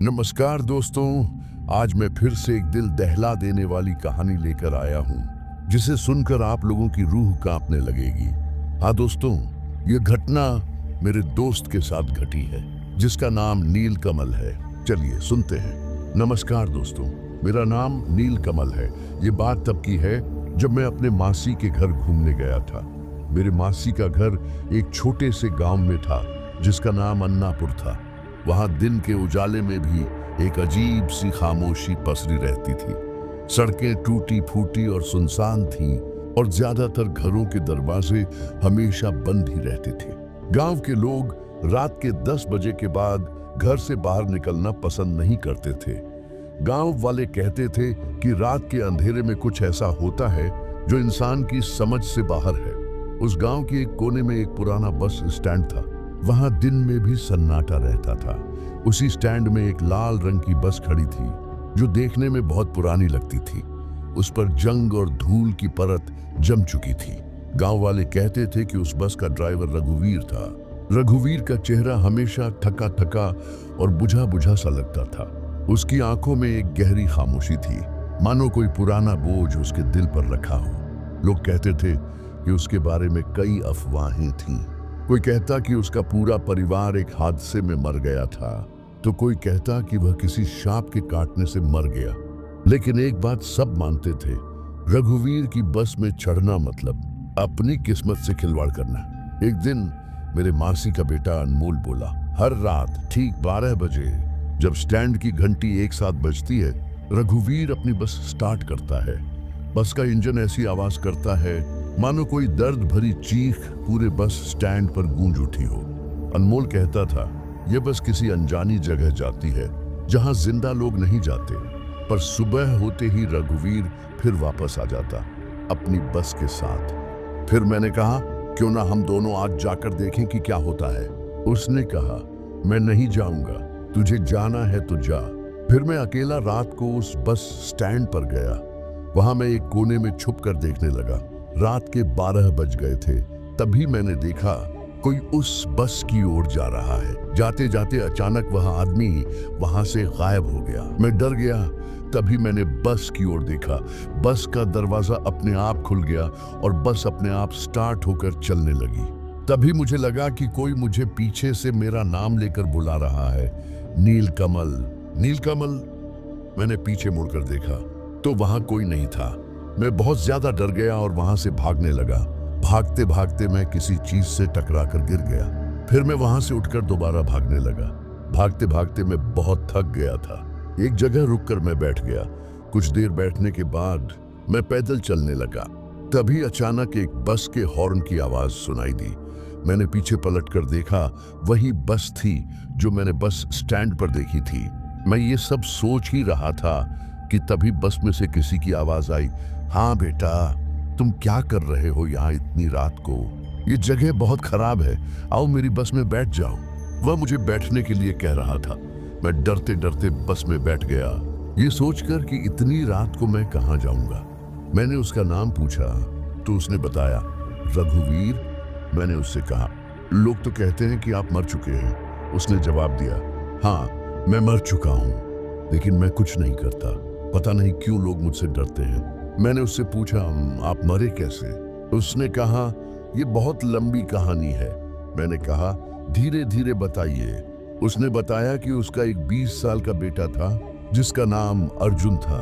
नमस्कार दोस्तों। आज मैं फिर से एक दिल दहला देने वाली कहानी लेकर आया हूं, जिसे सुनकर आप लोगों की रूह कांपने लगेगी। हाँ दोस्तों, ये घटना मेरे दोस्त के साथ घटी है, जिसका नाम नील कमल है। चलिए सुनते हैं। नमस्कार दोस्तों, मेरा नाम नील कमल है। ये बात तब की है जब मैं अपने मासी के घर घूमने गया था। मेरे मासी का घर एक छोटे से गांव में था, जिसका नाम अन्नापुर था। वहां दिन के उजाले में भी एक अजीब सी खामोशी पसरी रहती थी। सड़कें टूटी फूटी और सुनसान थीं, और ज्यादातर घरों के दरवाजे हमेशा बंद ही रहते थे। गांव के लोग रात के 10 बजे के बाद घर से बाहर निकलना पसंद नहीं करते थे। गांव वाले कहते थे कि रात के अंधेरे में कुछ ऐसा होता है जो इंसान की समझ से बाहर है। उस गांव के एक कोने में एक पुराना बस स्टैंड था। वहां दिन में भी सन्नाटा रहता था। उसी स्टैंड में एक लाल रंग की बस खड़ी थी, जो देखने में बहुत पुरानी लगती थी। उस पर जंग और धूल की परत जम चुकी थी। गांव वाले कहते थे कि उस बस का ड्राइवर रघुवीर था। रघुवीर का चेहरा हमेशा थका थका और बुझा बुझा सा लगता था। उसकी आंखों में एक गहरी खामोशी थी, मानो कोई पुराना बोझ उसके दिल पर रखा हो। लोग कहते थे कि उसके बारे में कई अफवाहें थीं। कोई कहता कि उसका पूरा परिवार एक हादसे में मर गया था, तो कोई कहता कि वह किसी सांप के काटने से मर गया। लेकिन एक बात सब मानते थे, रघुवीर की बस में चढ़ना मतलब अपनी किस्मत से खिलवाड़ करना। एक दिन मेरे मासी का बेटा अनमोल बोला, हर रात ठीक 12 बजे जब स्टैंड की घंटी एक साथ बजती है, रघुवीर अपनी बस स्टार्ट करता है। बस का इंजन ऐसी आवाज करता है मानो कोई दर्द भरी चीख पूरे बस स्टैंड पर गूंज उठी हो। अनमोल कहता था, यह बस किसी अनजानी जगह जाती है जहां जिंदा लोग नहीं जाते। पर सुबह होते ही रघुवीर फिर वापस आ जाता, अपनी बस के साथ। फिर मैंने कहा, क्यों ना हम दोनों आज जाकर देखें कि क्या होता है। उसने कहा, मैं नहीं जाऊंगा, तुझे जाना है तो जा। फिर मैं अकेला रात को उस बस स्टैंड पर गया। वहां मैं एक कोने में छुप कर देखने लगा। रात के 12 बज गए थे। तभी मैंने देखा कोई उस बस की ओर जा रहा है। जाते जाते अचानक वह आदमी वहां से गायब हो गया। मैं डर गया। तभी मैंने बस की ओर देखा। बस का दरवाजा अपने आप खुल गया और बस अपने आप स्टार्ट होकर चलने लगी। तभी मुझे लगा कि कोई मुझे पीछे से मेरा नाम लेकर बुला रहा है, नील कमल, नील कमल। मैंने पीछे मुड़कर देखा तो वहां कोई नहीं था। मैं बहुत ज्यादा डर गया और वहां से भागने लगा। भागते भागते मैं किसी चीज से टकराकर गिर गया। फिर मैं वहां से उठकर दोबारा भागने लगा। भागते भागते मैं बहुत थक गया था। एक जगह रुककर मैं बैठ गया। कुछ देर बैठने के बाद मैं पैदल चलने लगा। तभी अचानक एक बस के हॉर्न की आवाज सुनाई दी। मैंने पीछे पलटकर देखा, वही बस थी जो मैंने बस स्टैंड पर देखी थी। मैं ये सब सोच ही रहा था कि तभी बस में से किसी की आवाज आई, हाँ बेटा, तुम क्या कर रहे हो यहाँ इतनी रात को? ये जगह बहुत खराब है, आओ मेरी बस में बैठ जाओ। वह मुझे बैठने के लिए कह रहा था। मैं डरते डरते बस में बैठ गया, ये सोचकर कि इतनी रात को मैं कहाँ जाऊंगा। मैंने उसका नाम पूछा तो उसने बताया, रघुवीर। मैंने उससे कहा, लोग तो कहते हैं कि आप मर चुके हैं। उसने जवाब दिया, हाँ मैं मर चुका हूँ, लेकिन मैं कुछ नहीं करता। पता नहीं क्यों लोग मुझसे डरते हैं। मैंने उससे पूछा, आप मरे कैसे? उसने कहा, ये बहुत लंबी कहानी है। मैंने कहा, धीरे धीरे बताइए। उसने बताया कि उसका एक 20 साल का बेटा था, जिसका नाम अर्जुन था।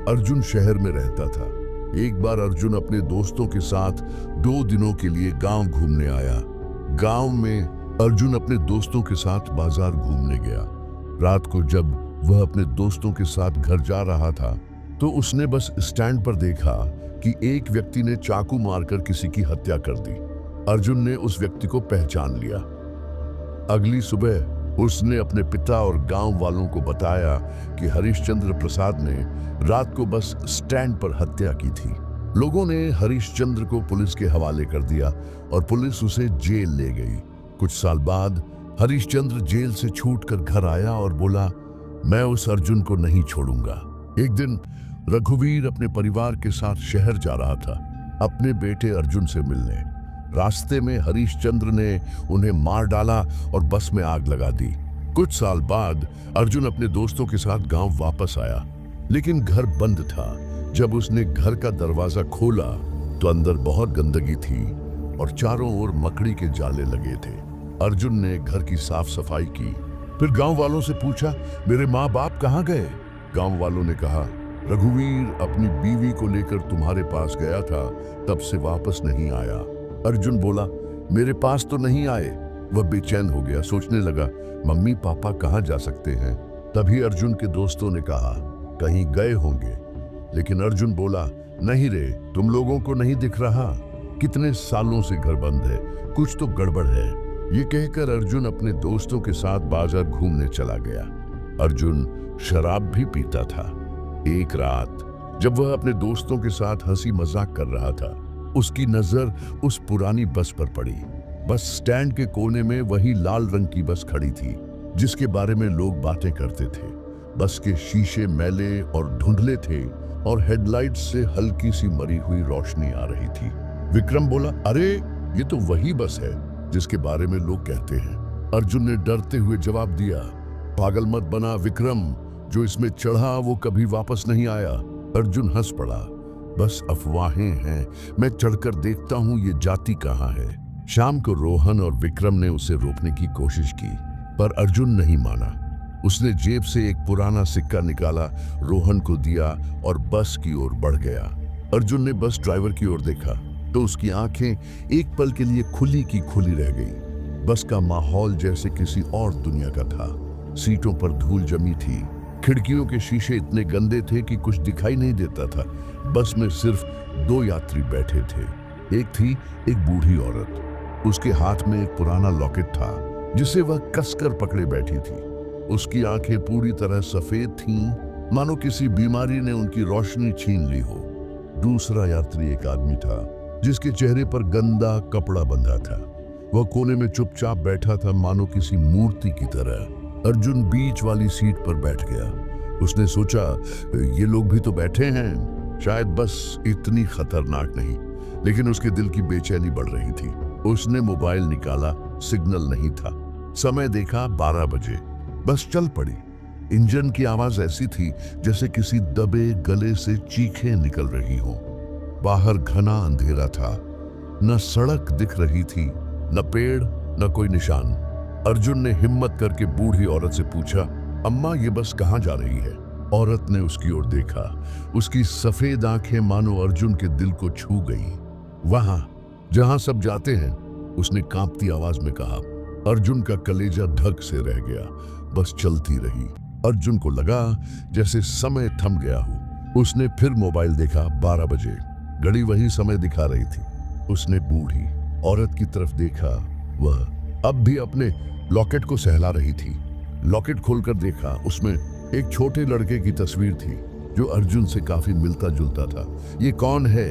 अर्जुन शहर में रहता था। एक बार अर्जुन अपने दोस्तों के साथ 2 दिनों के लिए गांव घूमने आया। गांव में अर्जुन अपने दोस्तों के साथ बाजार घूमने गया। रात को जब वह अपने दोस्तों के साथ घर जा रहा था, तो उसने बस स्टैंड पर देखा कि एक व्यक्ति ने चाकू मारकर किसी की हत्या कर दी। अर्जुन ने उस व्यक्ति को पहचान लिया। अगली सुबह उसने अपने पिता और गांव वालों को बताया कि हरिश्चंद्र प्रसाद ने रात को बस स्टैंड पर हत्या की थी। लोगों ने हरिश्चंद्र को पुलिस के हवाले कर दिया और पुलिस उसे जेल ले गई। कुछ साल बाद हरिश्चंद्र जेल से छूटकर घर आया और बोला, मैं उस अर्जुन को नहीं छोड़ूंगा। एक दिन रघुवीर अपने परिवार के साथ शहर जा रहा था, अपने बेटे अर्जुन से मिलने। रास्ते में हरिश्चंद्र ने उन्हें मार डाला और बस में आग लगा दी। कुछ साल बाद अर्जुन अपने दोस्तों के साथ गांव वापस आया, लेकिन घर बंद था। जब उसने घर का दरवाजा खोला तो अंदर बहुत गंदगी थी और चारों ओर मकड़ी के जाले लगे थे। अर्जुन ने घर की साफ सफाई की, फिर गांव वालों से पूछा, मेरे माँ बाप कहाँ गए? गांव वालों ने कहा, रघुवीर अपनी बीवी को लेकर तुम्हारे पास गया था, तब से वापस नहीं आया। अर्जुन बोला, मेरे पास तो नहीं आए। वह बेचैन हो गया, सोचने लगा, मम्मी पापा कहाँ जा सकते हैं। तभी अर्जुन के दोस्तों ने कहा, कहीं गए होंगे। लेकिन अर्जुन बोला, नहीं रे, तुम लोगों को नहीं दिख रहा? कितने सालों से घर बंद है, कुछ तो गड़बड़ है। ये कहकर अर्जुन अपने दोस्तों के साथ बाजार घूमने चला गया। अर्जुन शराब भी पीता था। एक रात जब वह अपने दोस्तों के साथ हंसी मजाक कर रहा था, उसकी नजर उस पुरानी बस पर पड़ी। बस स्टैंड के कोने में वही लाल रंग की बस खड़ी थी जिसके बारे में लोग बातें करते थे। बस के शीशे मैले और धुंधले थे और हेडलाइट से हल्की सी मरी हुई रोशनी आ रही थी। विक्रम बोला, अरे ये तो वही बस है जिसके बारे में लोग कहते हैं। अर्जुन ने डरते हुए जवाब दिया, पागल मत बना विक्रम, जो इसमें चढ़ा वो कभी वापस नहीं आया। अर्जुन हंस पड़ा, बस अफवाहें हैं, मैं चढ़कर देखता हूं ये जाती कहाँ है। शाम को रोहन और विक्रम ने उसे रोकने की कोशिश की, पर अर्जुन नहीं माना। उसने जेब से एक पुराना सिक्का निकाला, रोहन को दिया और बस की ओर बढ़ गया। अर्जुन ने बस ड्राइवर की ओर देखा तो उसकी आंखें एक पल के लिए खुली की खुली रह गईं। बस का माहौल जैसे किसी और दुनिया का था। सीटों पर धूल जमी थी, खिड़कियों के शीशे इतने गंदे थे कि कुछ दिखाई नहीं देता था। बस में सिर्फ 2 यात्री बैठे थे। एक थी एक बूढ़ी औरत, उसके हाथ में एक पुराना लॉकेट था जिसे वह कसकर पकड़े बैठी थी। उसकी आंखें पूरी तरह सफेद थीं, मानो किसी बीमारी ने उनकी रोशनी छीन ली हो। दूसरा यात्री एक आदमी था जिसके चेहरे पर गंदा कपड़ा बंधा था। वह कोने में चुपचाप बैठा था, मानो किसी मूर्ति की तरह। अर्जुन बीच वाली सीट पर बैठ गया। उसने सोचा, ये लोग भी तो बैठे हैं, शायद बस इतनी खतरनाक नहीं। लेकिन उसके दिल की बेचैनी बढ़ रही थी। उसने मोबाइल निकाला, सिग्नल नहीं था। समय देखा 12 बजे। बस चल पड़ी। इंजन की आवाज ऐसी थी जैसे किसी दबे गले से चीखें निकल रही हो। बाहर घना अंधेरा था, न सड़क दिख रही थी, न पेड़, न कोई निशान। अर्जुन ने हिम्मत करके बूढ़ी औरत से पूछा, अम्मा ये बस कहाँ जा रही है? औरत ने उसकी ओर देखा। उसकी सफेद आंखें मानो अर्जुन के दिल को छू गईं। वहां जहां सब जाते हैं, उसने कांपती आवाज में कहा। अर्जुन का कलेजा धक से रह गया। बस चलती रही। अर्जुन को लगा जैसे समय थम गया हो। उसने फिर मोबाइल देखा, 12 बजे। घड़ी वही समय दिखा रही थी। उसने बूढ़ी औरत की तरफ देखा। वह अब भी अपने लॉकेट को सहला रही थी। लॉकेट खोलकर देखा, उसमें एक छोटे लड़के की तस्वीर थी जो अर्जुन से काफी मिलता जुलता था। ये कौन है?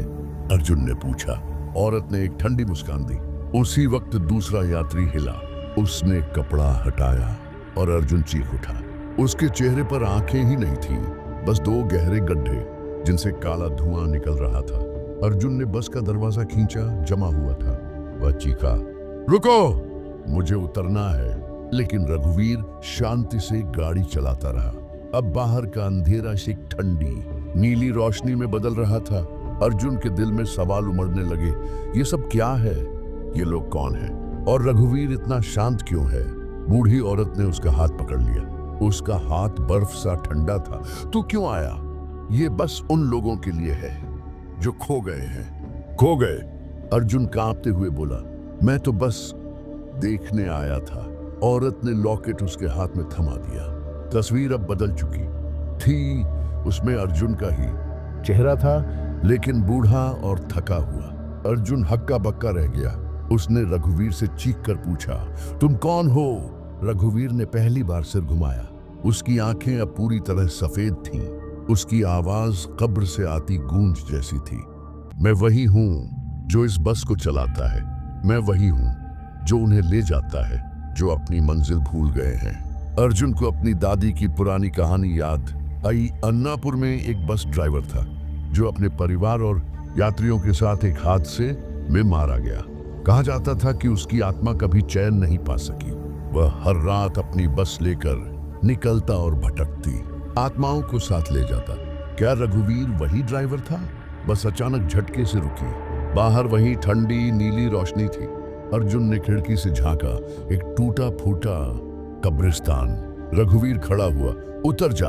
अर्जुन ने पूछा। औरत ने एक ठंडी मुस्कान दी। उसी वक्त दूसरा यात्री हिला। उसने कपड़ा हटाया और अर्जुन चीख उठा। उसके चेहरे पर आंखें ही नहीं थी, बस 2 गहरे गड्ढे जिनसे काला धुआं निकल रहा था। अर्जुन ने बस का दरवाजा खींचा, जमा हुआ था। वह चीखा, रुको, मुझे उतरना है। लेकिन रघुवीर शांति से गाड़ी चलाता रहा। अब बाहर का अंधेरा से ठंडी नीली रोशनी में बदल रहा था। अर्जुन के दिल में सवाल उमड़ने लगे, ये सब क्या है? ये लोग कौन हैं? और रघुवीर इतना शांत क्यों है? बूढ़ी औरत ने उसका हाथ पकड़ लिया। उसका हाथ बर्फ सा ठंडा था। तू क्यों आया? ये बस उन लोगों के लिए है जो खो गए हैं। खो गए? अर्जुन कांपते हुए बोला, मैं तो बस देखने आया था। औरत ने लॉकेट उसके हाथ में थमा दिया। तस्वीर अब बदल चुकी थी। उसमें अर्जुन का ही चेहरा था, लेकिन बूढ़ा और थका हुआ। अर्जुन हक्का बक्का रह गया। उसने रघुवीर से चीख कर पूछा, तुम कौन हो? रघुवीर ने पहली बार सिर घुमाया। उसकी आंखें अब पूरी तरह सफेद थीं। उसकी आवाज कब्र से आती गूंज जैसी थी। मैं वही हूं जो इस बस को चलाता है। मैं वही हूं जो उन्हें ले जाता है, जो अपनी मंजिल भूल गए हैं। अर्जुन को अपनी दादी की पुरानी कहानी याद आई। अन्नापुर में एक बस ड्राइवर था जो अपने परिवार और यात्रियों के साथ एक हादसे में मारा गया। कहा जाता था कि उसकी आत्मा कभी चैन नहीं पा सकी। वह हर रात अपनी बस लेकर निकलता और भटकती, आत्माओं को साथ ले जाता। क्या रघुवीर वही ड्राइवर था? बस अचानक झटके से रुकी। बाहर वही ठंडी नीली रोशनी थी। अर्जुन ने खिड़की से झांका, एक टूटा फूटा कब्रिस्तान। रघुवीर खड़ा हुआ। उतर जा,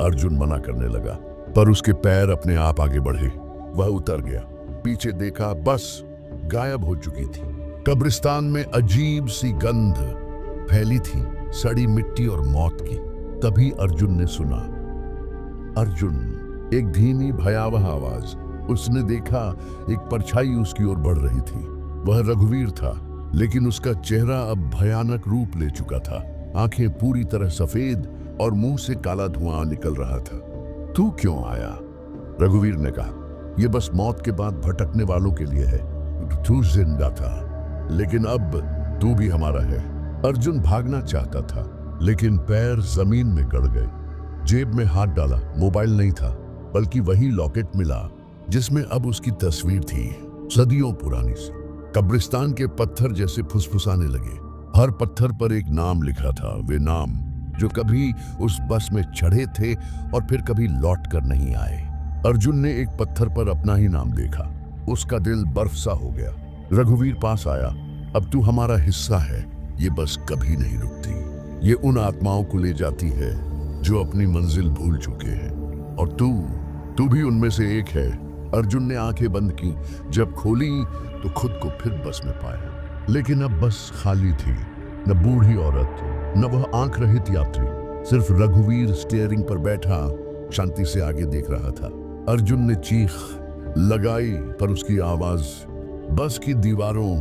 अर्जुन मना करने लगा, पर उसके पैर अपने आप आगे बढ़े। वह उतर गया। पीछे देखा, बस गायब हो चुकी थी। कब्रिस्तान में अजीब सी गंध फैली थी, सड़ी मिट्टी और मौत की। तभी अर्जुन ने सुना, अर्जुन, एक धीमी भयावह आवाज। उसने देखा एक परछाई उसकी ओर बढ़ रही थी। वह रघुवीर था, लेकिन उसका चेहरा अब भयानक रूप ले चुका था। आंखें पूरी तरह सफेद और मुंह से काला धुआं निकल रहा था। तू क्यों आया? रघुवीर ने कहा, यह बस मौत के बाद भटकने वालों के लिए है। तू जिंदा था, लेकिन अब तू भी हमारा है। अर्जुन भागना चाहता था, लेकिन पैर जमीन में गड़ गए। जेब में हाथ डाला, मोबाइल नहीं था, बल्कि वही लॉकेट मिला जिसमें अब उसकी तस्वीर थी, सदियों पुरानी सी। कब्रिस्तान के पत्थर जैसे फुसफुसाने लगे। हर पत्थर पर एक नाम लिखा था, वे नाम जो कभी उस बस में चढ़े थे और फिर कभी लौट कर नहीं आए। अर्जुन ने एक पत्थर पर अपना ही नाम देखा। उसका दिल बर्फ सा हो गया। रघुवीर पास आया। अब तू हमारा हिस्सा है। ये बस कभी नहीं रुकती। ये उन आत्माओं को ले जाती है जो अपनी मंजिल भूल चुके हैं, और तू भी उनमें से एक है। अर्जुन ने आंखें बंद की। जब खोली तो खुद को फिर बस में पाया, लेकिन अब बस खाली थी। न बूढ़ी औरत, न वह आंख रहित यात्री। सिर्फ रघुवीर स्टीयरिंग पर बैठा शांति से आगे देख रहा था। अर्जुन ने चीख लगाई, पर उसकी आवाज बस की दीवारों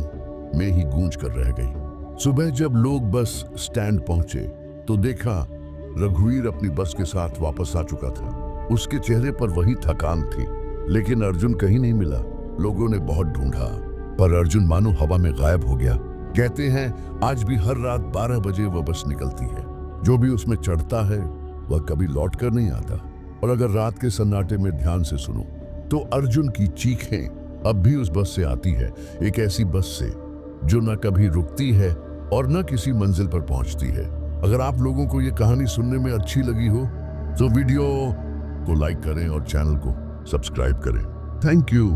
में ही गूंज कर रह गई। सुबह जब लोग बस स्टैंड पहुंचे तो देखा रघुवीर अपनी बस के साथ वापस आ चुका था। उसके चेहरे पर वही थकान थी, लेकिन अर्जुन कहीं नहीं मिला। लोगों ने बहुत ढूंढा, पर अर्जुन मानो हवा में गायब हो गया। कहते हैं आज भी हर रात 12 बजे वह बस निकलती है। जो भी उसमें चढ़ता है वह कभी लौट कर नहीं आता। और अगर रात के सन्नाटे में ध्यान से सुनो तो अर्जुन की चीखें अब भी उस बस से आती है। एक ऐसी बस से जो न कभी रुकती है और न किसी मंजिल पर पहुंचती है। अगर आप लोगों को यह कहानी सुनने में अच्छी लगी हो तो वीडियो को लाइक करें और चैनल को सब्सक्राइब करें। Thank you.